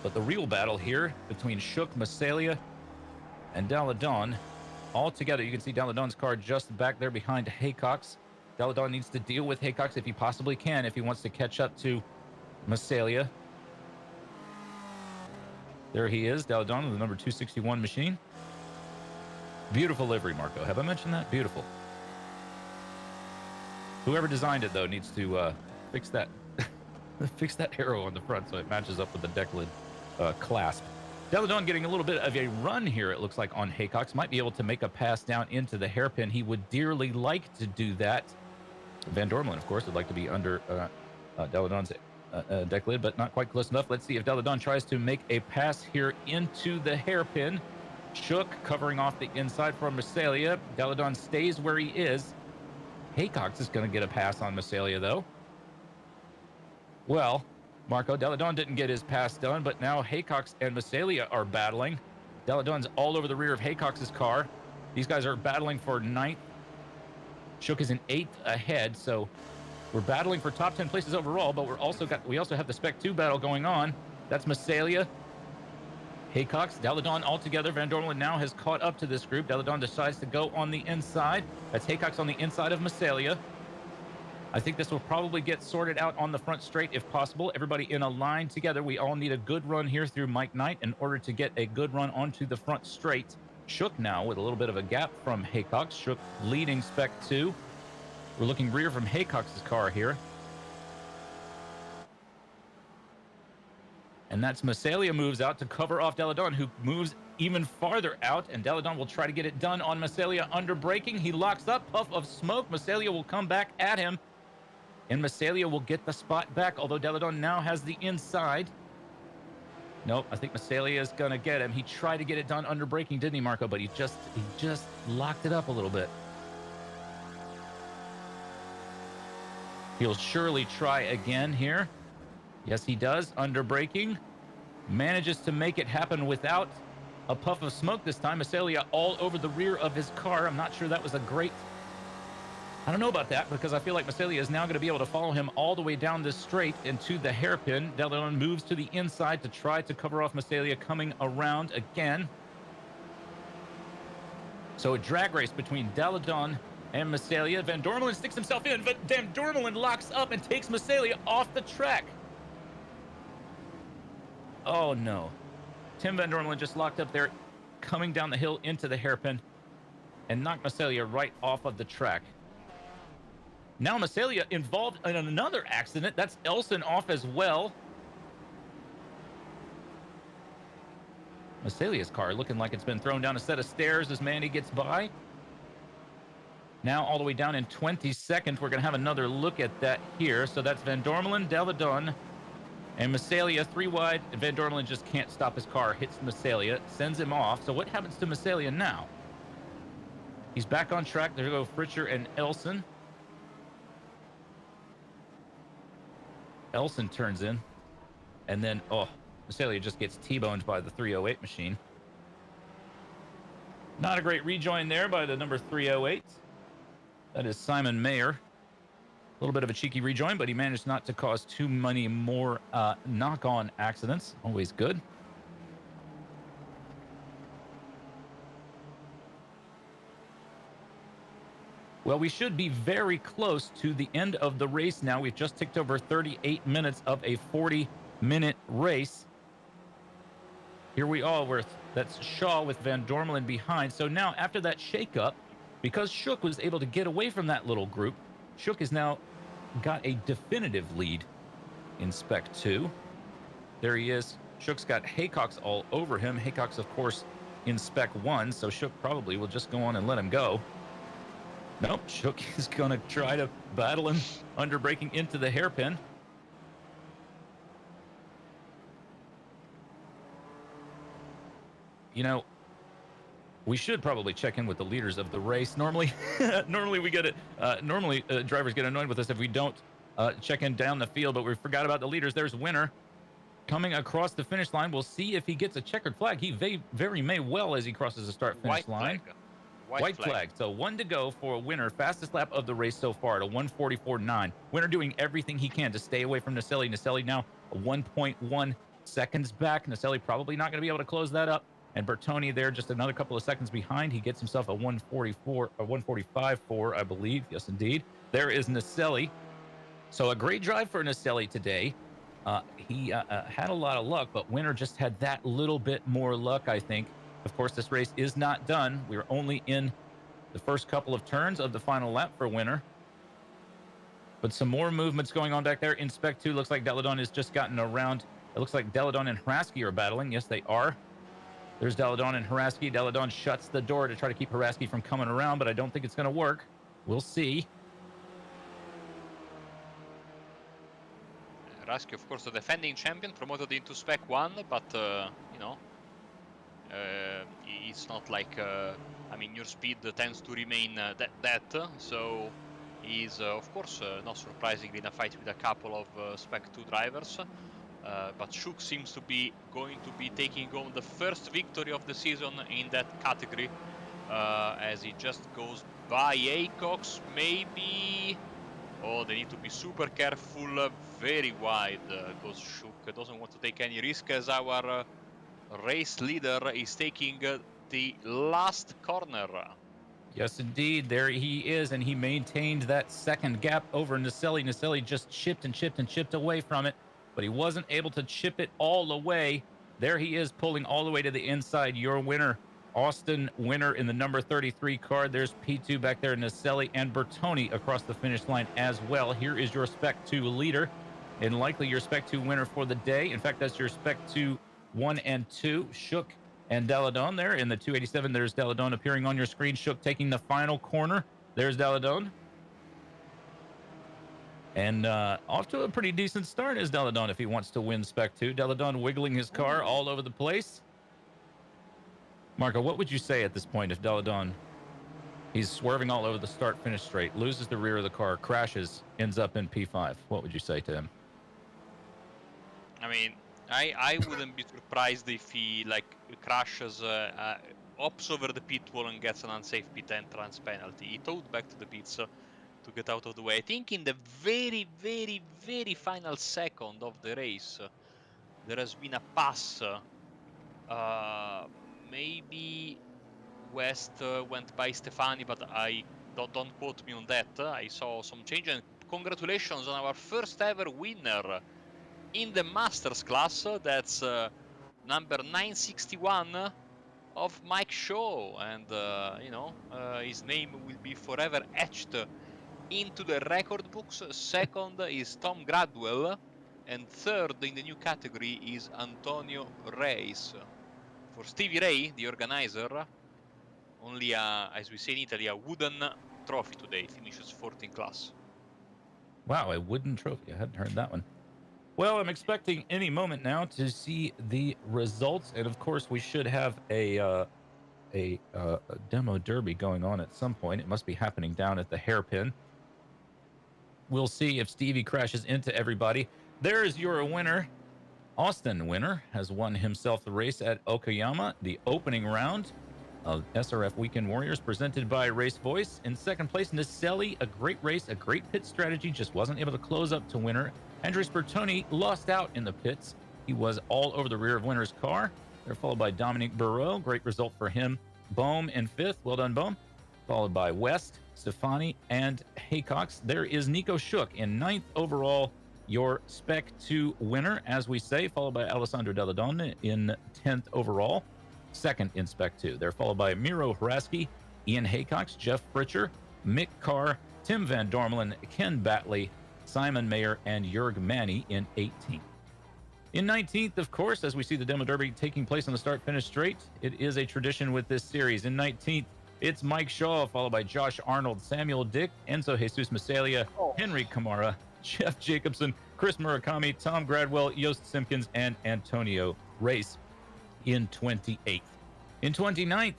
Speaker 1: But the real battle here between Shook, Masalia, and Daladon, all together. You can see Daladon's car just back there behind Haycox. Daladon needs to deal with Haycox if he possibly can, if he wants to catch up to Masalia. There he is, Daladon with the number 261 machine. Beautiful livery, Marco. Have I mentioned that? Beautiful. Whoever designed it, though, needs to fix that fix that arrow on the front so it matches up with the deck lid clasp. Daladon getting a little bit of a run here, it looks like, on Haycox. Might be able to make a pass down into the hairpin. He would dearly like to do that. Van Dormelen, of course, would like to be under Daladon's deck lid, but not quite close enough. Let's see if Daladon tries to make a pass here into the hairpin. Shook covering off the inside for Masalia. Daladon stays where he is. Haycox is going to get a pass on Masalia, though. Well, Marco, Daladon didn't get his pass done, but now Haycox and Masalia are battling. Daladon's all over the rear of Haycox's car. These guys are battling for 9th. Shook is in 8th ahead, so we're battling for top 10 places overall, but we also have the Spec 2 battle going on. That's Masalia, Haycox, Daladon all together. Van Dormelen now has caught up to this group. Daladon decides to go on the inside. That's Haycox on the inside of Masalia. I think this will probably get sorted out on the front straight if possible. Everybody in a line together. We all need a good run here through Mike Knight in order to get a good run onto the front straight. Shook now with a little bit of a gap from Haycox. Shook leading Spec 2. We're looking rear from Haycox's car here. And that's Masalia moves out to cover off Daladon, who moves even farther out. And Daladon will try to get it done on Masalia under braking. He locks up, puff of smoke. Masalia will come back at him. And Masalia will get the spot back, although Daladon now has the inside. Nope, I think Masalia is going to get him. He tried to get it done under braking, didn't he, Marco? But he just locked it up a little bit. He'll surely try again here. Yes, he does. Under braking. Manages to make it happen without a puff of smoke this time. Masalia all over the rear of his car. I'm not sure that was a great... I don't know about that, because I feel like Masalia is now going to be able to follow him all the way down this straight into the hairpin. Daladon moves to the inside to try to cover off Masalia coming around again. So a drag race between Daladon and Masalia. Van Dormelen sticks himself in, but Van Dormelen locks up and takes Masalia off the track. Oh, no. Tim Van Dormelen just locked up there, coming down the hill into the hairpin, and knocked Masalia right off of the track. Now Masalia involved in another accident. That's Elson off as well. Masalia's car looking like it's been thrown down a set of stairs as Manny gets by. Now all the way down in 22nd. We're going to have another look at that here. So that's Van Dormelen, Daladon, and Masalia 3 wide. And Van Dormelen just can't stop his car. Hits Masalia, sends him off. So what happens to Masalia now? He's back on track. There go Fritcher and Elson. Elson turns in, and then, Masalia just gets T-boned by the 308 machine. Not a great rejoin there by the number 308. That is Simon Mayer. A little bit of a cheeky rejoin, but he managed not to cause too many more knock-on accidents. Always good. Well, we should be very close to the end of the race now. We've just ticked over 38 minutes of a 40-minute race. Here we are. That's Shaw with Van Dormelen behind. So now, after that shakeup, because Shook was able to get away from that little group, Shook has now got a definitive lead in Spec 2. There he is. Shook's got Haycox all over him. Haycox, of course, in Spec 1, so Shook probably will just go on and let him go. Nope, Shook is going to try to battle him under braking into the hairpin. you know, we should probably check in with the leaders of the race. Normally, normally we get it. Normally, drivers get annoyed with us if we don't check in down the field, but we forgot about the leaders. There's Winner coming across the finish line. We'll see if he gets a checkered flag. He very may well as he crosses the start-finish line. White flag. So 1 to go for Winner. Fastest lap of the race so far at a 1:44.9. Winner doing everything he can to stay away from Naselli. Naselli now 1.1 seconds back. Naselli probably not going to be able to close that up. And Bertoni there just another couple of seconds behind. He gets himself a 1:44 or 1:45.4, I believe. Yes, indeed. There is Naselli. So a great drive for Naselli today. He had a lot of luck, but Winner just had that little bit more luck, I think. Of course, this race is not done. We're only in the first couple of turns of the final lap for Winner. But some more movements going on back there. In Spec 2, looks like Deladon has just gotten around. It looks like Deladon and Haraski are battling. Yes, they are. There's Deladon and Haraski. Deladon shuts the door to try to keep Haraski from coming around, but I don't think it's going to work. We'll see.
Speaker 2: Haraski, of course, the defending champion, promoted into Spec 1, but, you know, it's not like, I mean, your speed tends to remain that, so he's, of course, not surprisingly in a fight with a couple of Spec 2 drivers, but Shook seems to be going to be taking home the first victory of the season in that category, as he just goes by Acox, maybe. Oh, they need to be super careful, very wide goes Shook, doesn't want to take any risk as our race leader is taking the last corner.
Speaker 1: Yes, indeed. There he is, and he maintained that second gap over Naselli. Naselli just chipped and chipped and chipped away from it, but he wasn't able to chip it all away. There he is, pulling all the way to the inside. Your winner, Austin Winner, in the number 33 card. There's P2 back there, Naselli and Bertoni across the finish line as well. Here is your Spec 2 leader, and likely your Spec 2 winner for the day. In fact, that's your Spec 2 1 and 2, Shook and Deladon there. In the 287, there's Deladon appearing on your screen. Shook taking the final corner. There's Deladon. And off to a pretty decent start is Deladon if he wants to win Spec 2. Deladon wiggling his car all over the place. Marco, what would you say at this point if Deladon, he's swerving all over the start-finish straight, loses the rear of the car, crashes, ends up in P5? What would you say to him?
Speaker 2: I mean, I wouldn't be surprised if he like crashes, hops over the pit wall and gets an unsafe pit entrance penalty. He towed back to the pits to get out of the way. I think in the very final second of the race, there has been a pass. Maybe West went by Stefani, but I don't quote me on that. I saw some change, and congratulations on our first ever winner in the Masters class. That's number 961 of Mike Shaw, and you know, his name will be forever etched into the record books. Second is Tom Gradwell, and third in the new category is Antonio Reis. For Stevie Ray, the organizer, only as we say in Italy, a wooden trophy today. Finishes fourth in class.
Speaker 1: Wow, a wooden trophy. I hadn't heard that one. Well, I'm expecting any moment now to see the results, and of course, we should have a demo derby going on at some point. It must be happening down at the hairpin. We'll see if Stevie crashes into everybody. There's your winner. Austin Winner has won himself the race at Okayama, the opening round of SRF Weekend Warriors presented by Race Voice. In second place, Naselli, a great race, a great pit strategy, just wasn't able to close up to Winner. Andres Bertoni lost out in the pits. He was all over the rear of Winner's car. They're followed by Dominique Burreau, great result for him. Bohm in fifth, well done, Bohm. Followed by West, Stefani, and Haycox. There is Nico Shook in ninth overall, your Spec 2 winner, as we say, followed by Alessandro Deladon in 10th overall, second in Spec 2. They're followed by Miro Haraski, Ian Haycox, Jeff Fritcher, Mick Carr, Tim Van Dormelen, Ken Batley, Simon Mayer, and Jurg Manny in 18th. In 19th, of course, as we see the Demo Derby taking place on the start-finish straight, it is a tradition with this series. In 19th, it's Mike Shaw, followed by Josh Arnold, Samuel Dick, Enzo Jesus Masalia, Henry Kamara, Jeff Jacobson, Chris Murakami, Tom Gradwell, Yost Simpkins, and Antonio Race in 28th. In 29th,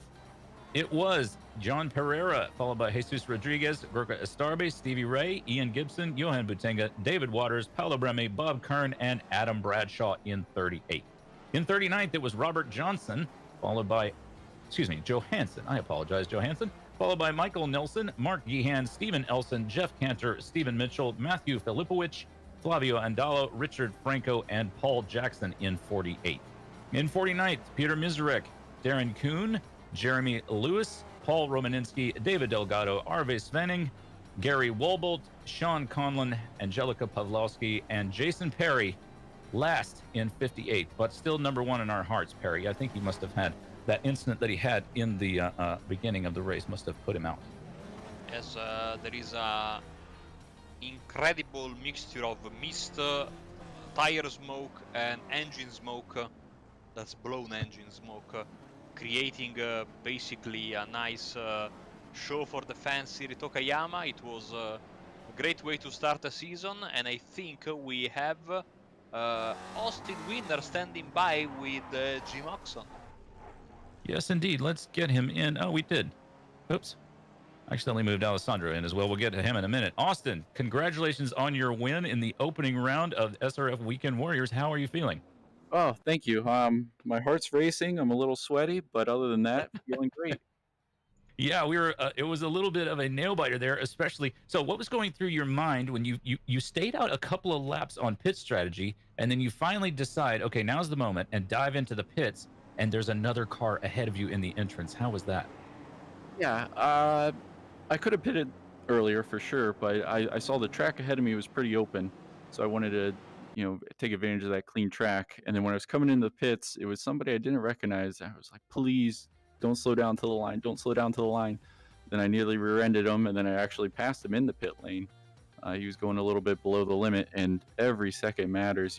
Speaker 1: it was John Pereira, followed by Jesus Rodriguez, Gorka Estarbe, Stevie Ray, Ian Gibson, Johan Butenga, David Waters, Paolo Breme, Bob Kern, and Adam Bradshaw in 38th. In 39th, it was Robert Johnson, followed by, Johansson. I apologize, Johansson. Followed by Michael Nelson, Mark Gehan, Stephen Elson, Jeff Cantor, Stephen Mitchell, Matthew Filipowicz, Flavio Andalo, Richard Franco, and Paul Jackson in 48th. In 49th, Peter Mizurek, Darren Kuhn, Jeremy Lewis, Paul Romaninski, David Elgato, Arve Svenning, Gary Wolbolt, Sean Conlon, Angelica Pavlowski, and Jason Perry last in 58th, but still number one in our hearts, Perry. I think he must have had that incident that he had in the beginning of the race must have put him out.
Speaker 2: Yes, there is a incredible mixture of mist, tire smoke, and engine smoke. That's blown engine smoke. Creating basically a nice show for the fans here at Okayama. It was a great way to start the season, and I think we have Austin Winner standing by with Jim Oxon.
Speaker 1: Yes, indeed. Let's get him in. Oh, we did. Oops. I accidentally moved Alessandro in as well. We'll get to him in a minute. Austin, congratulations on your win in the opening round of SRF Weekend Warriors. How are you feeling?
Speaker 3: Oh, thank you. My heart's racing. I'm a little sweaty, but other than that, feeling great.
Speaker 1: Yeah, we were. It was a little bit of a nail biter there, especially. So, what was going through your mind when you stayed out a couple of laps on pit strategy, and then you finally decide, okay, now's the moment, and dive into the pits, and there's another car ahead of you in the entrance. How was that?
Speaker 3: Yeah, I could have pitted earlier for sure, but I saw the track ahead of me was pretty open, so I wanted to, take advantage of that clean track. And then when I was coming into the pits, it was somebody I didn't recognize. I was like, please don't slow down to the line. Don't slow down to the line. Then I nearly rear-ended him, and then I actually passed him in the pit lane. He was going a little bit below the limit, and every second matters.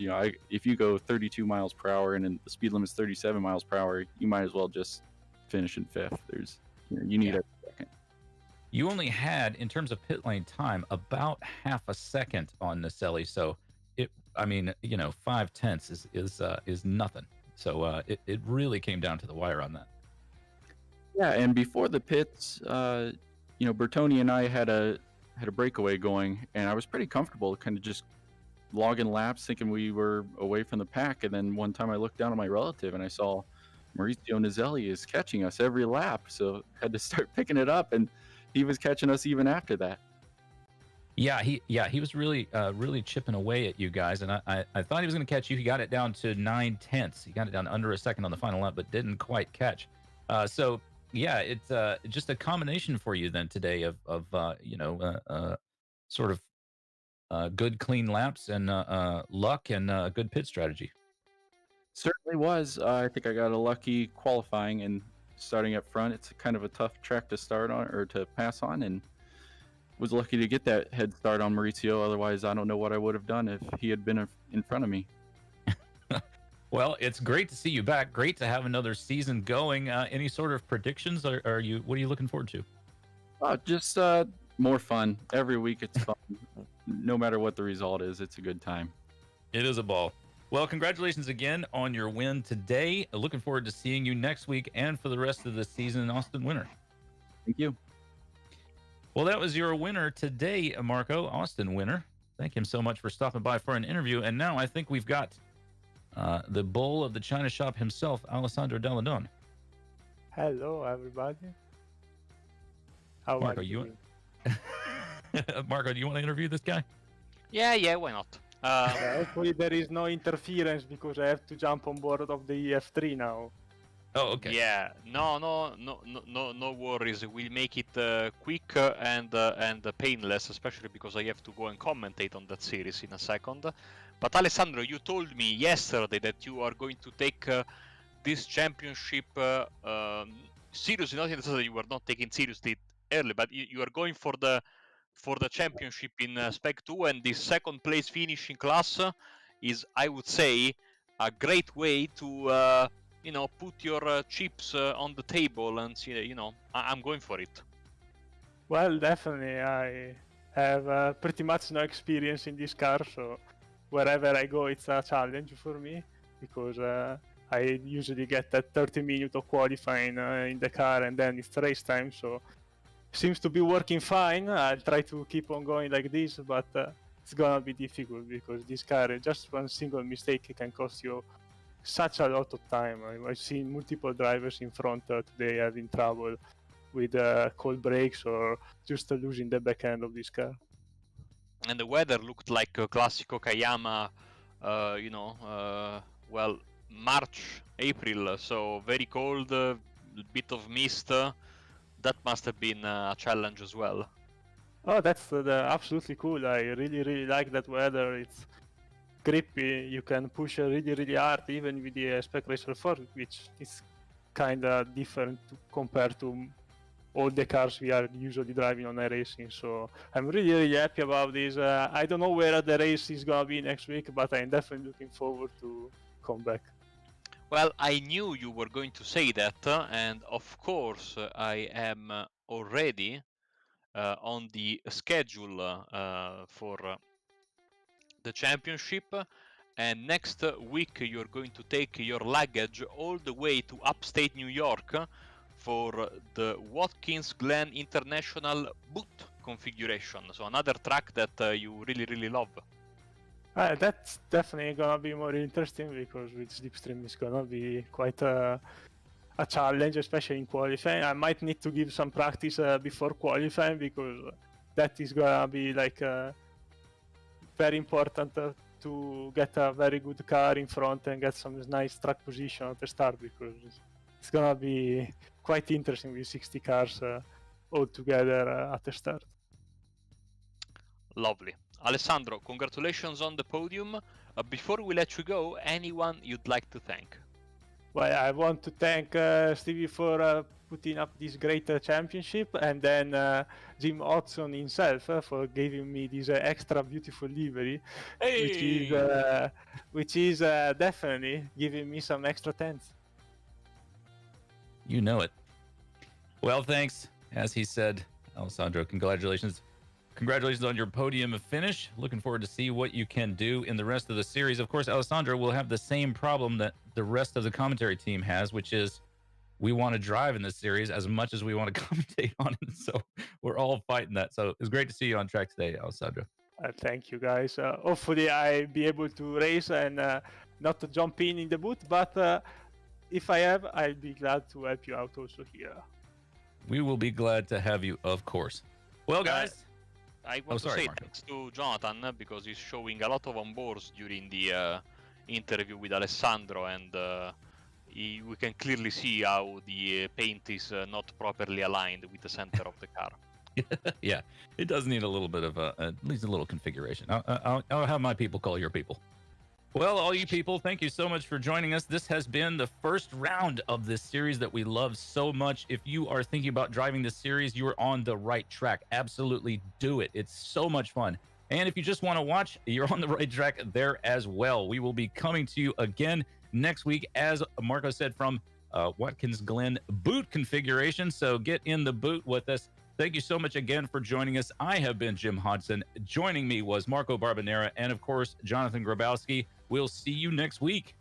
Speaker 3: If you go 32 miles per hour and the speed limit is 37 miles per hour, you might as well just finish in fifth. You need every second.
Speaker 1: You only had, in terms of pit lane time, about half a second on Naselli. So, 5/10 is nothing. So it really came down to the wire on that.
Speaker 3: Yeah, and before the pits, Bertoni and I had a breakaway going, and I was pretty comfortable kind of just logging laps, thinking we were away from the pack. And then one time I looked down at my relative, and I saw Maurizio Naselli is catching us every lap, so had to start picking it up, and he was catching us even after that.
Speaker 1: Yeah, he was really chipping away at you guys, and I thought he was going to catch you. He got it down to 9/10. He got it down under a second on the final lap, but didn't quite catch. So yeah, it's just a combination for you then today of sort of good clean laps and luck and good pit strategy.
Speaker 3: Certainly was. I think I got a lucky qualifying and starting up front. It's kind of a tough track to start on or to pass on, and was lucky to get that head start on Maurizio. Otherwise, I don't know what I would have done if he had been in front of me.
Speaker 1: Well, it's great to see you back. Great to have another season going. Any sort of predictions? What are you looking forward to?
Speaker 3: Just more fun. Every week it's fun. No matter what the result is, it's a good time.
Speaker 1: It is a ball. Well, congratulations again on your win today. Looking forward to seeing you next week and for the rest of the season, Austin Winner.
Speaker 3: Thank you.
Speaker 1: Well, that was your winner today, Marco, Austin Winner. Thank him so much for stopping by for an interview. And now I think we've got the bull of the China shop himself, Alessandro Dalladon.
Speaker 4: Hello, everybody. How
Speaker 1: Marco,
Speaker 4: are you?
Speaker 1: Marco, do you want to interview this guy?
Speaker 2: Yeah, why not?
Speaker 4: Hopefully there is no interference because I have to jump on board of the F3 now.
Speaker 1: Oh, okay.
Speaker 2: Yeah, no worries. We'll make it quick and painless, especially because I have to go and commentate on that series in a second. But Alessandro, you told me yesterday that you are going to take this championship seriously. Not in the sense that you were not taking seriously early, but you are going for the championship in Spec 2, and this second place finish in class is, I would say, a great way to put your chips on the table and see, I'm going for it.
Speaker 4: Well, definitely. I have pretty much no experience in this car, so wherever I go, it's a challenge for me because I usually get that 30 minutes of qualifying in the car, and then it's race time. So seems to be working fine. I'll try to keep on going like this, but it's gonna be difficult because this car, just one single mistake can cost you such a lot of time. I've seen multiple drivers in front today having trouble with cold brakes or just losing the back end of this car.
Speaker 2: And the weather looked like a classic Okayama, well, March, April, so very cold, a bit of mist. That must have been a challenge as well.
Speaker 4: Oh, that's absolutely cool. I really like that weather. It's grippy. You can push really hard, even with the Spec Racer 4, which is kind of different compared to all the cars we are usually driving on iRacing. So I'm really happy about this. I don't know where the race is gonna be next week, but I'm definitely looking forward to come back.
Speaker 2: Well, I knew you were going to say that, and of course I am already on the schedule for the championship, and next week you're going to take your luggage all the way to upstate New York for the Watkins Glen International boot configuration. So another track that you really love.
Speaker 4: That's definitely gonna be more interesting because with Slipstream it's gonna be quite a challenge, especially in qualifying. I might need to give some practice before qualifying because that is gonna be like very important to get a very good car in front and get some nice track position at the start, because it's gonna be quite interesting with 60 cars all together at the start.
Speaker 2: Lovely. Alessandro, congratulations on the podium. Before we let you go, anyone you'd like to thank?
Speaker 4: Well, I want to thank Stevie for putting up this great championship, and then Jim Hodson himself for giving me this extra beautiful livery, which is definitely giving me some extra tenths.
Speaker 1: You know it. Well, thanks. As he said, Alessandro, congratulations. Congratulations on your podium finish. Looking forward to see what you can do in the rest of the series. Of course, Alessandro will have the same problem that the rest of the commentary team has, which is we want to drive in this series as much as we want to commentate on it. So we're all fighting that. So it's great to see you on track today, Alessandro.
Speaker 4: Thank you, guys. Hopefully I'll be able to race and not to jump in the booth, but if I have, I'll be glad to help you out also here.
Speaker 2: We will be glad to have you, of course. Well, guys, I want to say
Speaker 1: Marco.
Speaker 2: thanks to Jonathan because he's showing a lot of onboards during the interview with Alessandro, and we can clearly see how the paint is not properly aligned with the center of the car.
Speaker 1: Yeah, it does need a little bit of at least a little configuration. I'll have my people call your people. Well, all you people, thank you so much for joining us. This has been the first round of this series that we love so much. If you are thinking about driving this series, you are on the right track. Absolutely do it. It's so much fun. And if you just want to watch, you're on the right track there as well. We will be coming to you again next week, as Marco said, from Watkins Glen boot configuration. So get in the boot with us. Thank you so much again for joining us. I have been Jim Hodson. Joining me was Marco Barbanera and, of course, Jonathan Grabowski. We'll see you next week.